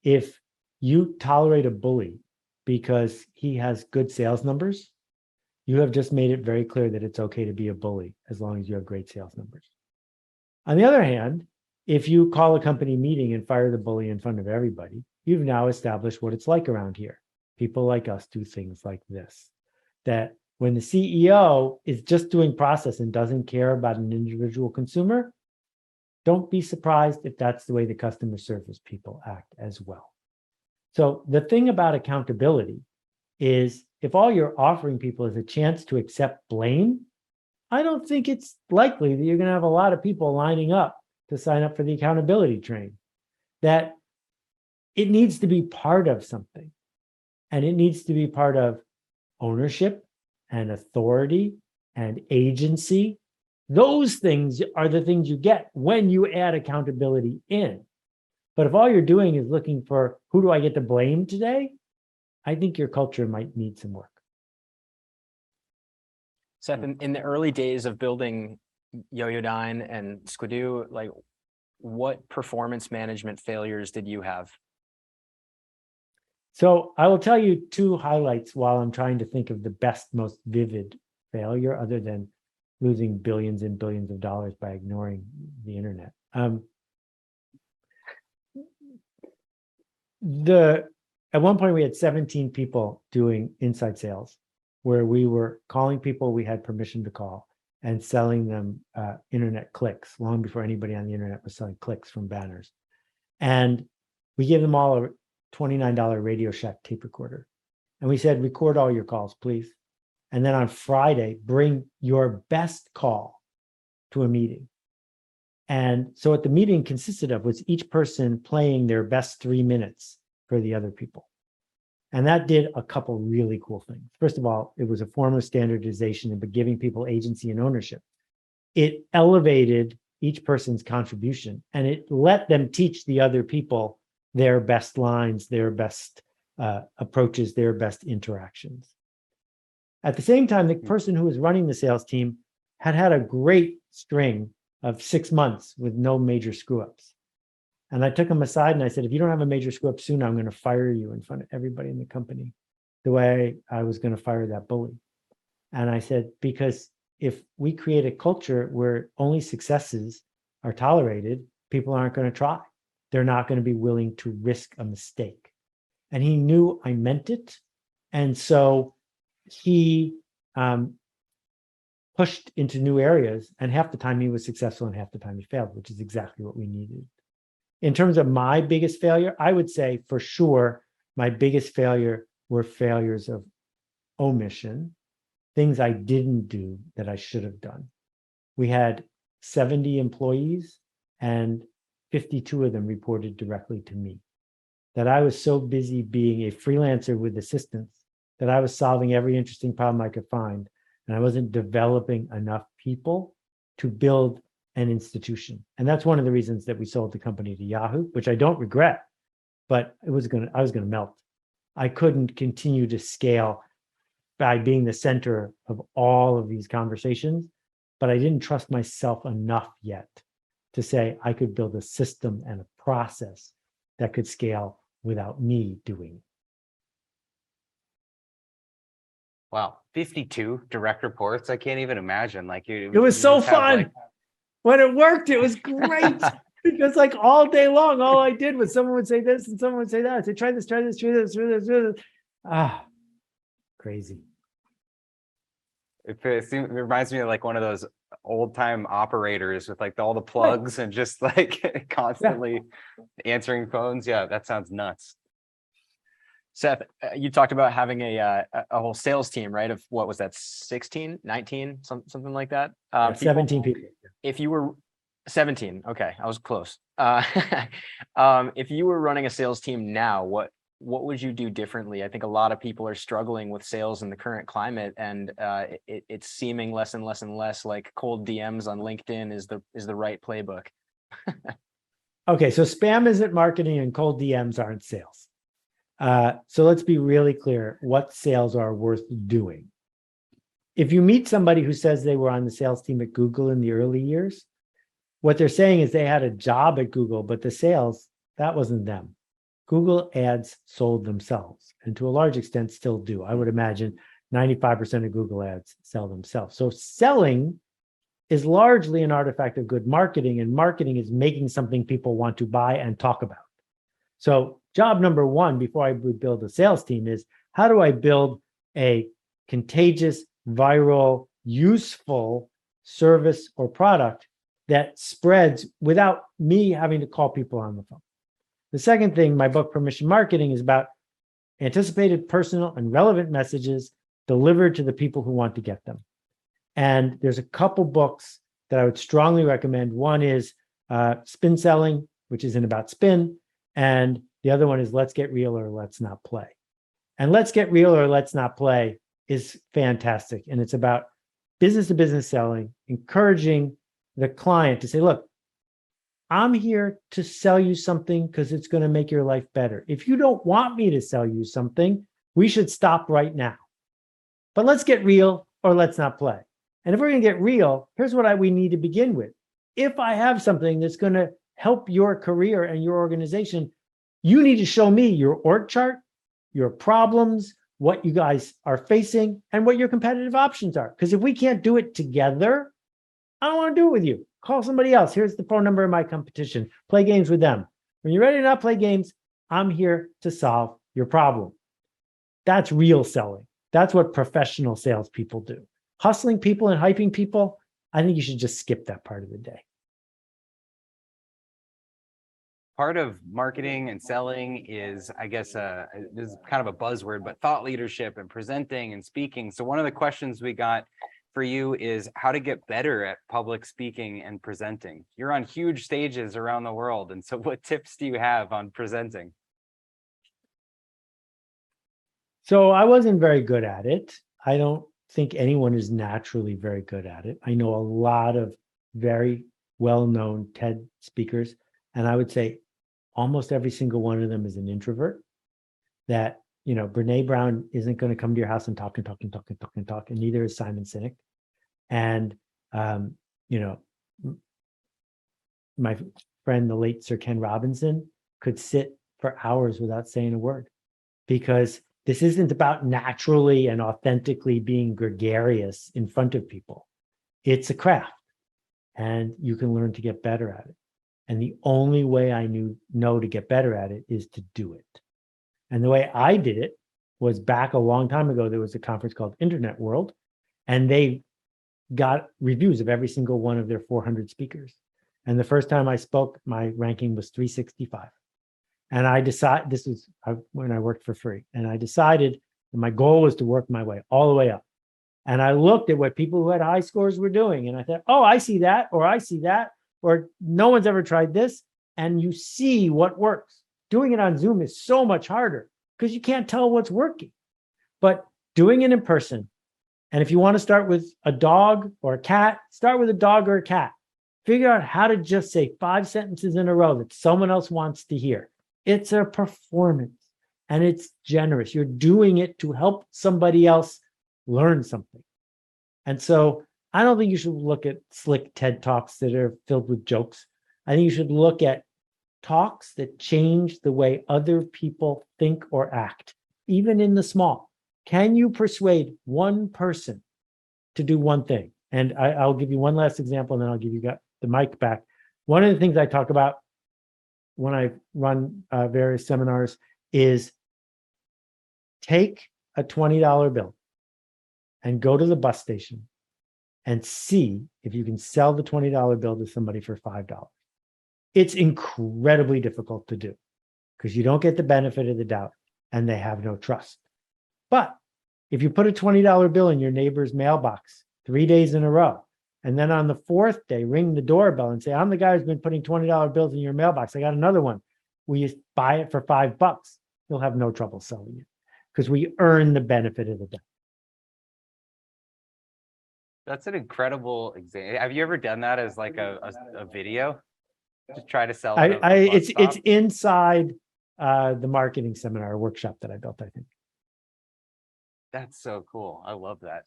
If you tolerate a bully because he has good sales numbers, you have just made it very clear that it's okay to be a bully as long as you have great sales numbers. On the other hand, if you call a company meeting and fire the bully in front of everybody, you've now established what it's like around here. People like us do things like this. That when the CEO is just doing process and doesn't care about an individual consumer, don't be surprised if that's the way the customer service people act as well. So the thing about accountability is if all you're offering people is a chance to accept blame, I don't think it's likely that you're going to have a lot of people lining up to sign up for the accountability train. That it needs to be part of something, and it needs to be part of ownership and authority and agency. Those things are the things you get when you add accountability in. But if all you're doing is looking for who do I get to blame today, I think your culture might need some work. Seth, in the early days of building Yoyodyne and Squidoo, like what performance management failures did you have? So I will tell you two highlights while I'm trying to think of the best, most vivid failure, other than losing billions and billions of dollars by ignoring the internet. At one point, we had 17 people doing inside sales, where we were calling people we had permission to call and selling them internet clicks long before anybody on the internet was selling clicks from banners. And we gave them all a $29 Radio Shack tape recorder. And we said, record all your calls, please. And then on Friday, bring your best call to a meeting. And so what the meeting consisted of was each person playing their best 3 minutes for the other people. And that did a couple really cool things. First of all, it was a form of standardization and giving people agency and ownership. It elevated each person's contribution and it let them teach the other people their best lines, their best approaches, their best interactions. At the same time, the person who was running the sales team had a great string of 6 months with no major screw-ups. And I took him aside and I said, if you don't have a major screw-up soon, I'm going to fire you in front of everybody in the company, the way I was going to fire that bully. And I said, because if we create a culture where only successes are tolerated, people aren't going to try. They're not going to be willing to risk a mistake. And he knew I meant it. And so he pushed into new areas, and half the time he was successful and half the time he failed, which is exactly what we needed. In terms of my biggest failure, I would say for sure my biggest failure were failures of omission, things I didn't do that I should have done. We had 70 employees and 52 of them reported directly to me. That I was so busy being a freelancer with assistants that I was solving every interesting problem I could find, and I wasn't developing enough people to build an institution. And that's one of the reasons that we sold the company to Yahoo, which I don't regret, but I was gonna melt. I couldn't continue to scale by being the center of all of these conversations, but I didn't trust myself enough yet to say I could build a system and a process that could scale without me doing it. Wow, 52 direct reports. I can't even imagine. Like it was so fun. When it worked, it was great. Because like all day long, all I did was someone would say this and someone would say that. I said, try this, try this, try this, try this, try this. Crazy. It reminds me of like one of those old time operators with like all the plugs and just like constantly answering phones. Yeah, that sounds nuts. Seth, you talked about having a whole sales team, right? Of what was that, 16, 19, something like that? 17 people. If you were 17, okay, I was close. If you were running a sales team now, what would you do differently? I think a lot of people are struggling with sales in the current climate, and it's seeming less and less and less like cold DMs on LinkedIn is the right playbook. Okay, so spam isn't marketing and cold DMs aren't sales. So let's be really clear what sales are worth doing. If you meet somebody who says they were on the sales team at Google in the early years, what they're saying is they had a job at Google, but the sales, that wasn't them. Google ads sold themselves, and to a large extent still do. I would imagine 95% of Google ads sell themselves. So selling is largely an artifact of good marketing, and marketing is making something people want to buy and talk about. So job number one before I would build a sales team is, how do I build a contagious, viral, useful service or product that spreads without me having to call people on the phone? The second thing, my book, Permission Marketing, is about anticipated, personal, and relevant messages delivered to the people who want to get them. And there's a couple books that I would strongly recommend. One is Spin Selling, which isn't about spin. And the other one is Let's Get Real or Let's Not Play. And Let's Get Real or Let's Not Play is fantastic. And it's about business to business selling, encouraging the client to say, look, I'm here to sell you something because it's going to make your life better. If you don't want me to sell you something, we should stop right now. But let's get real or let's not play. And if we're going to get real, here's what we need to begin with. If I have something that's going to help your career and your organization, you need to show me your org chart, your problems, what you guys are facing, and what your competitive options are. Because if we can't do it together, I don't want to do it with you. Call somebody else. Here's the phone number of my competition. Play games with them. When you're ready to not play games, I'm here to solve your problem. That's real selling. That's what professional salespeople do. Hustling people and hyping people, I think you should just skip that part of the day. Part of marketing and selling is, I guess, this is kind of a buzzword, but thought leadership and presenting and speaking. So one of the questions we got for you is how to get better at public speaking and presenting. You're on huge stages around the world. And so what tips do you have on presenting? So I wasn't very good at it. I don't think anyone is naturally very good at it. I know a lot of very well-known TED speakers, and I would say almost every single one of them is an introvert. That, Brene Brown isn't going to come to your house and talk and talk and talk and talk and talk, and neither is Simon Sinek. And, my friend, the late Sir Ken Robinson, could sit for hours without saying a word, because this isn't about naturally and authentically being gregarious in front of people. It's a craft, and you can learn to get better at it. And the only way I know to get better at it is to do it. And the way I did it was back a long time ago. There was a conference called Internet World, and they got reviews of every single one of their 400 speakers. And the first time I spoke, my ranking was 365. And I decided, this was when I worked for free, and I decided that my goal was to work my way all the way up. And I looked at what people who had high scores were doing, and I thought, oh, I see that, or no one's ever tried this. And you see what works. Doing it on Zoom is so much harder because you can't tell what's working. But doing it in person, and if you want to start with a dog or a cat, start with a dog or a cat. Figure out how to just say 5 sentences in a row that someone else wants to hear. It's a performance, and it's generous. You're doing it to help somebody else learn something. And so I don't think you should look at slick TED Talks that are filled with jokes. I think you should look at talks that change the way other people think or act, even in the small. Can you persuade one person to do one thing? And I'll give you one last example, and then I'll give you the mic back. One of the things I talk about when I run various seminars is take a $20 bill and go to the bus station and see if you can sell the $20 bill to somebody for $5. It's incredibly difficult to do because you don't get the benefit of the doubt and they have no trust. But if you put a $20 bill in your neighbor's mailbox 3 days in a row, and then on the 4th day, ring the doorbell and say, I'm the guy who's been putting $20 bills in your mailbox. I got another one. Will you buy it for $5? You'll have no trouble selling it because we earn the benefit of the doubt. That's an incredible example. Have you ever done that as like a video? Just try to sell it. It's inside the marketing seminar workshop that I built, I think. That's so cool. I love that.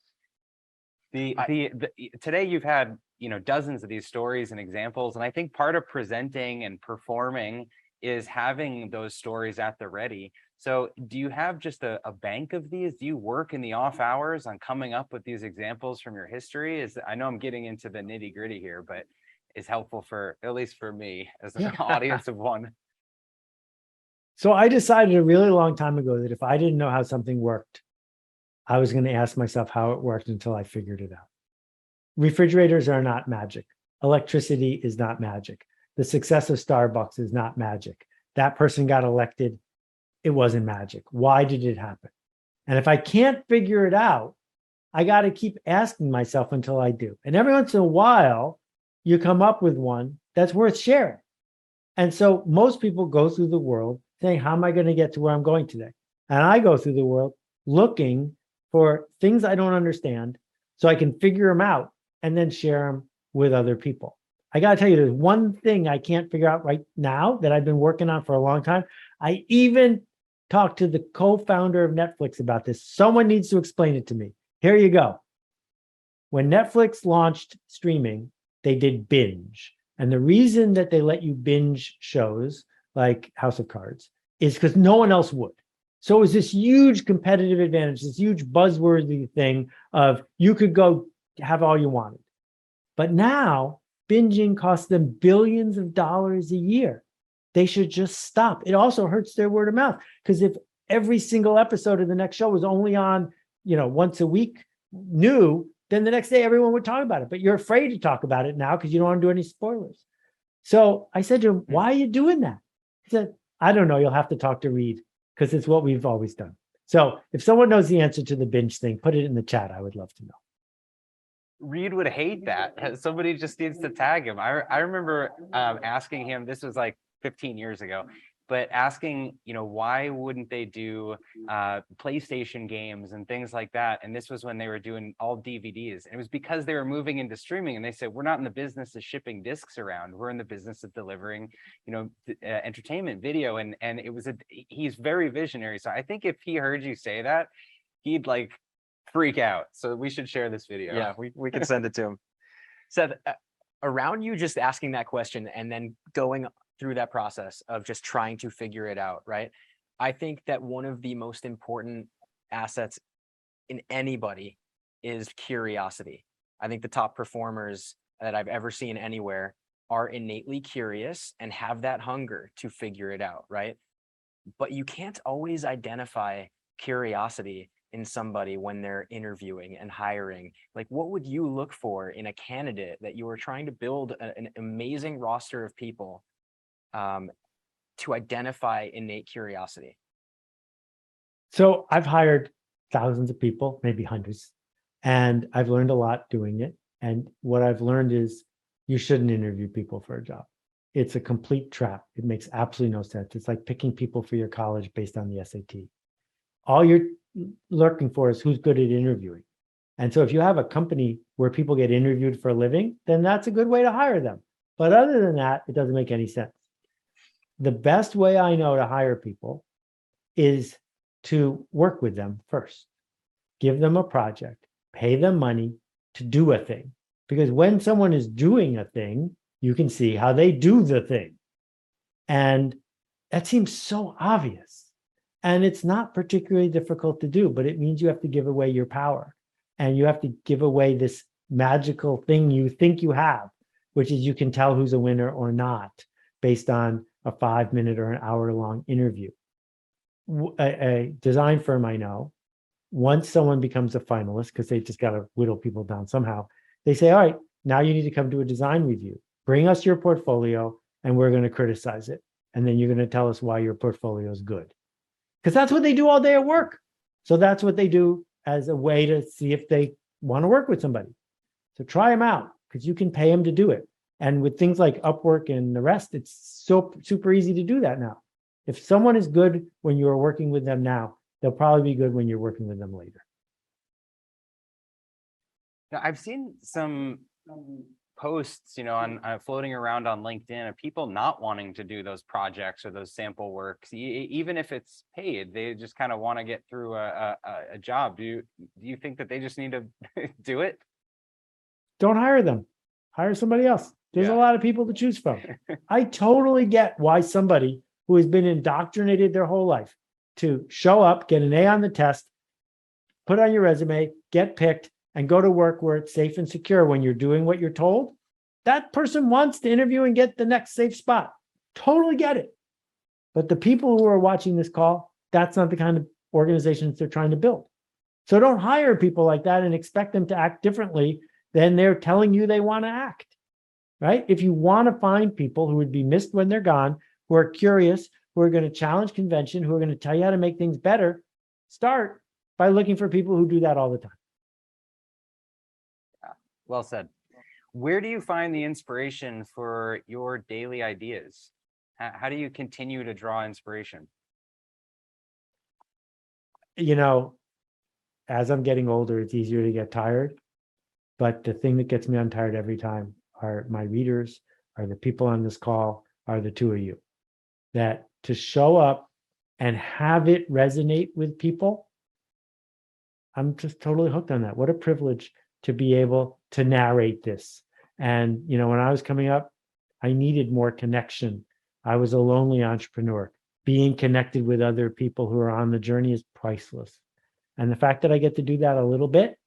Today you've had dozens of these stories and examples, and I think part of presenting and performing is having those stories at the ready. So do you have just a bank of these? Do you work in the off hours on coming up with these examples from your history? I know I'm getting into the nitty gritty here, but it's helpful for, at least for me, as an audience of one. So I decided a really long time ago that if I didn't know how something worked, I was going to ask myself how it worked until I figured it out. Refrigerators are not magic. Electricity is not magic. The success of Starbucks is not magic. That person got elected. It wasn't magic. Why did it happen? And if I can't figure it out, I got to keep asking myself until I do. And every once in a while, you come up with one that's worth sharing. And so most people go through the world saying, how am I going to get to where I'm going today? And I go through the world looking for things I don't understand so I can figure them out and then share them with other people. I got to tell you, there's one thing I can't figure out right now that I've been working on for a long time. I even talked to the co-founder of Netflix about this. Someone needs to explain it to me. Here you go. When Netflix launched streaming, they did binge. And the reason that they let you binge shows like House of Cards is because no one else would. So it was this huge competitive advantage, this huge buzzworthy thing of you could go have all you wanted. But now binging costs them billions of dollars a year. They should just stop. It also hurts their word of mouth because if every single episode of the next show was only on, once a week new, then the next day everyone would talk about it. But you're afraid to talk about it now because you don't want to do any spoilers. So I said to him, why are you doing that? He said, I don't know. You'll have to talk to Reed because it's what we've always done. So if someone knows the answer to the binge thing, put it in the chat. I would love to know. Reed would hate that. Somebody just needs to tag him. I remember asking him, this was like 15 years ago, but asking, why wouldn't they do PlayStation games and things like that? And this was when they were doing all DVDs. And it was because they were moving into streaming, and they said, we're not in the business of shipping discs around. We're in the business of delivering, entertainment video. And it was he's very visionary. So I think if he heard you say that, he'd like freak out. So we should share this video. Yeah, we can send it to him. Seth, around you just asking that question and then going through that process of just trying to figure it out, right? I think that one of the most important assets in anybody is curiosity. I think the top performers that I've ever seen anywhere are innately curious and have that hunger to figure it out, right? But you can't always identify curiosity in somebody when they're interviewing and hiring. Like, what would you look for in a candidate that you were trying to build an amazing roster of people to identify innate curiosity? So I've hired thousands of people, maybe hundreds, and I've learned a lot doing it. And what I've learned is you shouldn't interview people for a job. It's a complete trap. It makes absolutely no sense. It's like picking people for your college based on the SAT. All you're looking for is who's good at interviewing. And so if you have a company where people get interviewed for a living, then that's a good way to hire them. But other than that, it doesn't make any sense. The best way I know to hire people is to work with them first. Give them a project, pay them money to do a thing. Because when someone is doing a thing, you can see how they do the thing. And that seems so obvious. And it's not particularly difficult to do, but it means you have to give away your power. And you have to give away this magical thing you think you have, which is you can tell who's a winner or not based on a 5-minute or an hour-long interview. A design firm I know, once someone becomes a finalist, because they've just got to whittle people down somehow, they say, all right, now you need to come to a design review. Bring us your portfolio, and we're going to criticize it. And then you're going to tell us why your portfolio is good. Because that's what they do all day at work. So that's what they do as a way to see if they want to work with somebody. So try them out, because you can pay them to do it. And with things like Upwork and the rest, it's so super easy to do that now. If someone is good when you are working with them now, they'll probably be good when you're working with them later. Now, I've seen some posts, on floating around on LinkedIn of people not wanting to do those projects or those sample works, even if it's paid. They just kind of want to get through a job. Do you think that they just need to do it? Don't hire them. Hire somebody else. There's a lot of people to choose from. I totally get why somebody who has been indoctrinated their whole life to show up, get an A on the test, put on your resume, get picked, and go to work where it's safe and secure when you're doing what you're told, that person wants to interview and get the next safe spot. Totally get it. But the people who are watching this call, that's not the kind of organizations they're trying to build. So don't hire people like that and expect them to act differently than they're telling you they want to act, right? If you want to find people who would be missed when they're gone, who are curious, who are going to challenge convention, who are going to tell you how to make things better, start by looking for people who do that all the time. Well said. Where do you find the inspiration for your daily ideas? How do you continue to draw inspiration? As I'm getting older, it's easier to get tired. But the thing that gets me untired every time are my readers, are the people on this call, are the two of you. That to show up and have it resonate with people, I'm just totally hooked on that. What a privilege to be able to narrate this. And, when I was coming up, I needed more connection. I was a lonely entrepreneur. Being connected with other people who are on the journey is priceless. And the fact that I get to do that a little bit,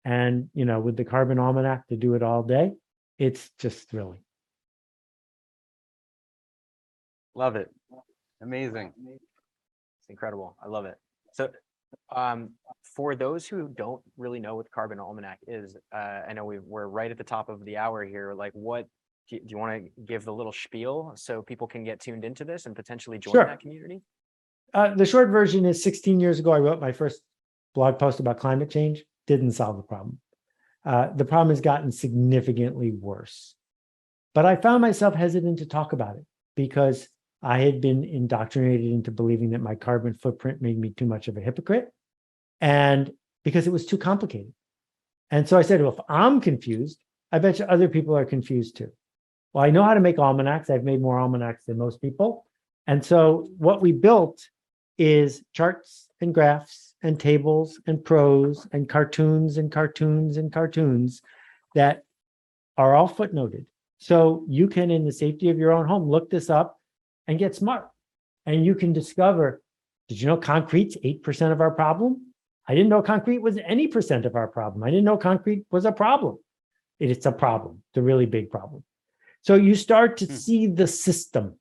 and, with the Carbon Almanac to do it all day, it's just thrilling. Love it. Amazing. It's incredible. I love it. So for those who don't really know what the Carbon Almanac is, I know we're right at the top of the hour here. Like, what do you want to give the little spiel so people can get tuned into this and potentially join that community? The short version is 16 years ago, I wrote my first blog post about climate change. Didn't solve the problem. The problem has gotten significantly worse. But I found myself hesitant to talk about it because I had been indoctrinated into believing that my carbon footprint made me too much of a hypocrite, and because it was too complicated. And so I said, well, if I'm confused, I bet you other people are confused too. Well, I know how to make almanacs. I've made more almanacs than most people. And so what we built is charts and graphs and tables and prose and cartoons and cartoons and cartoons that are all footnoted. So you can, in the safety of your own home, look this up and get smart. And you can discover, did you know concrete's 8% of our problem? I didn't know concrete was any percent of our problem. I didn't know concrete was a problem. It's a problem. It's a really big problem. So you start to see the system.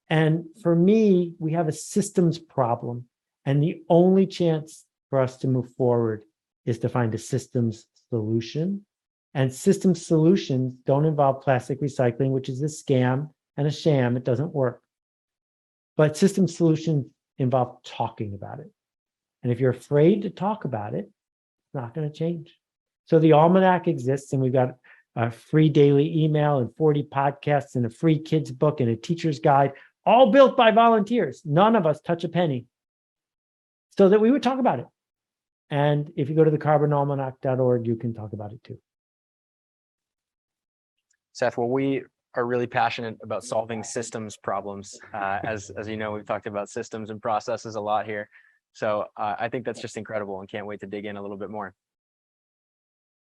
And for me, we have a systems problem. And the only chance for us to move forward is to find a systems solution. And systems solutions don't involve plastic recycling, which is a scam and a sham. It doesn't work. But systems solutions involve talking about it. And if you're afraid to talk about it, it's not going to change. So the Almanac exists, and we've got a free daily email and 40 podcasts and a free kids book and a teacher's guide, all built by volunteers. None of us touch a penny, so that we would talk about it. And if you go to the carbonalmanac.org, you can talk about it too. Seth, well, we are really passionate about solving systems problems. As you know, we've talked about systems and processes a lot here. So I think that's just incredible, and can't wait to dig in a little bit more.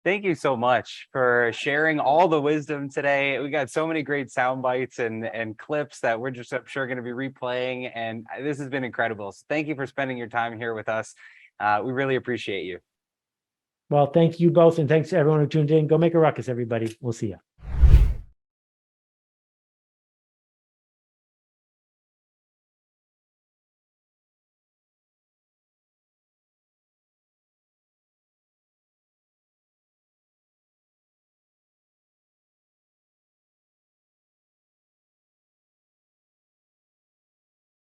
Thank you so much for sharing all the wisdom today. We got so many great sound bites and clips that we're just, I'm sure, going to be replaying. And this has been incredible. So thank you for spending your time here with us. We really appreciate you. Well, thank you both. And thanks to everyone who tuned in. Go make a ruckus, everybody. We'll see you.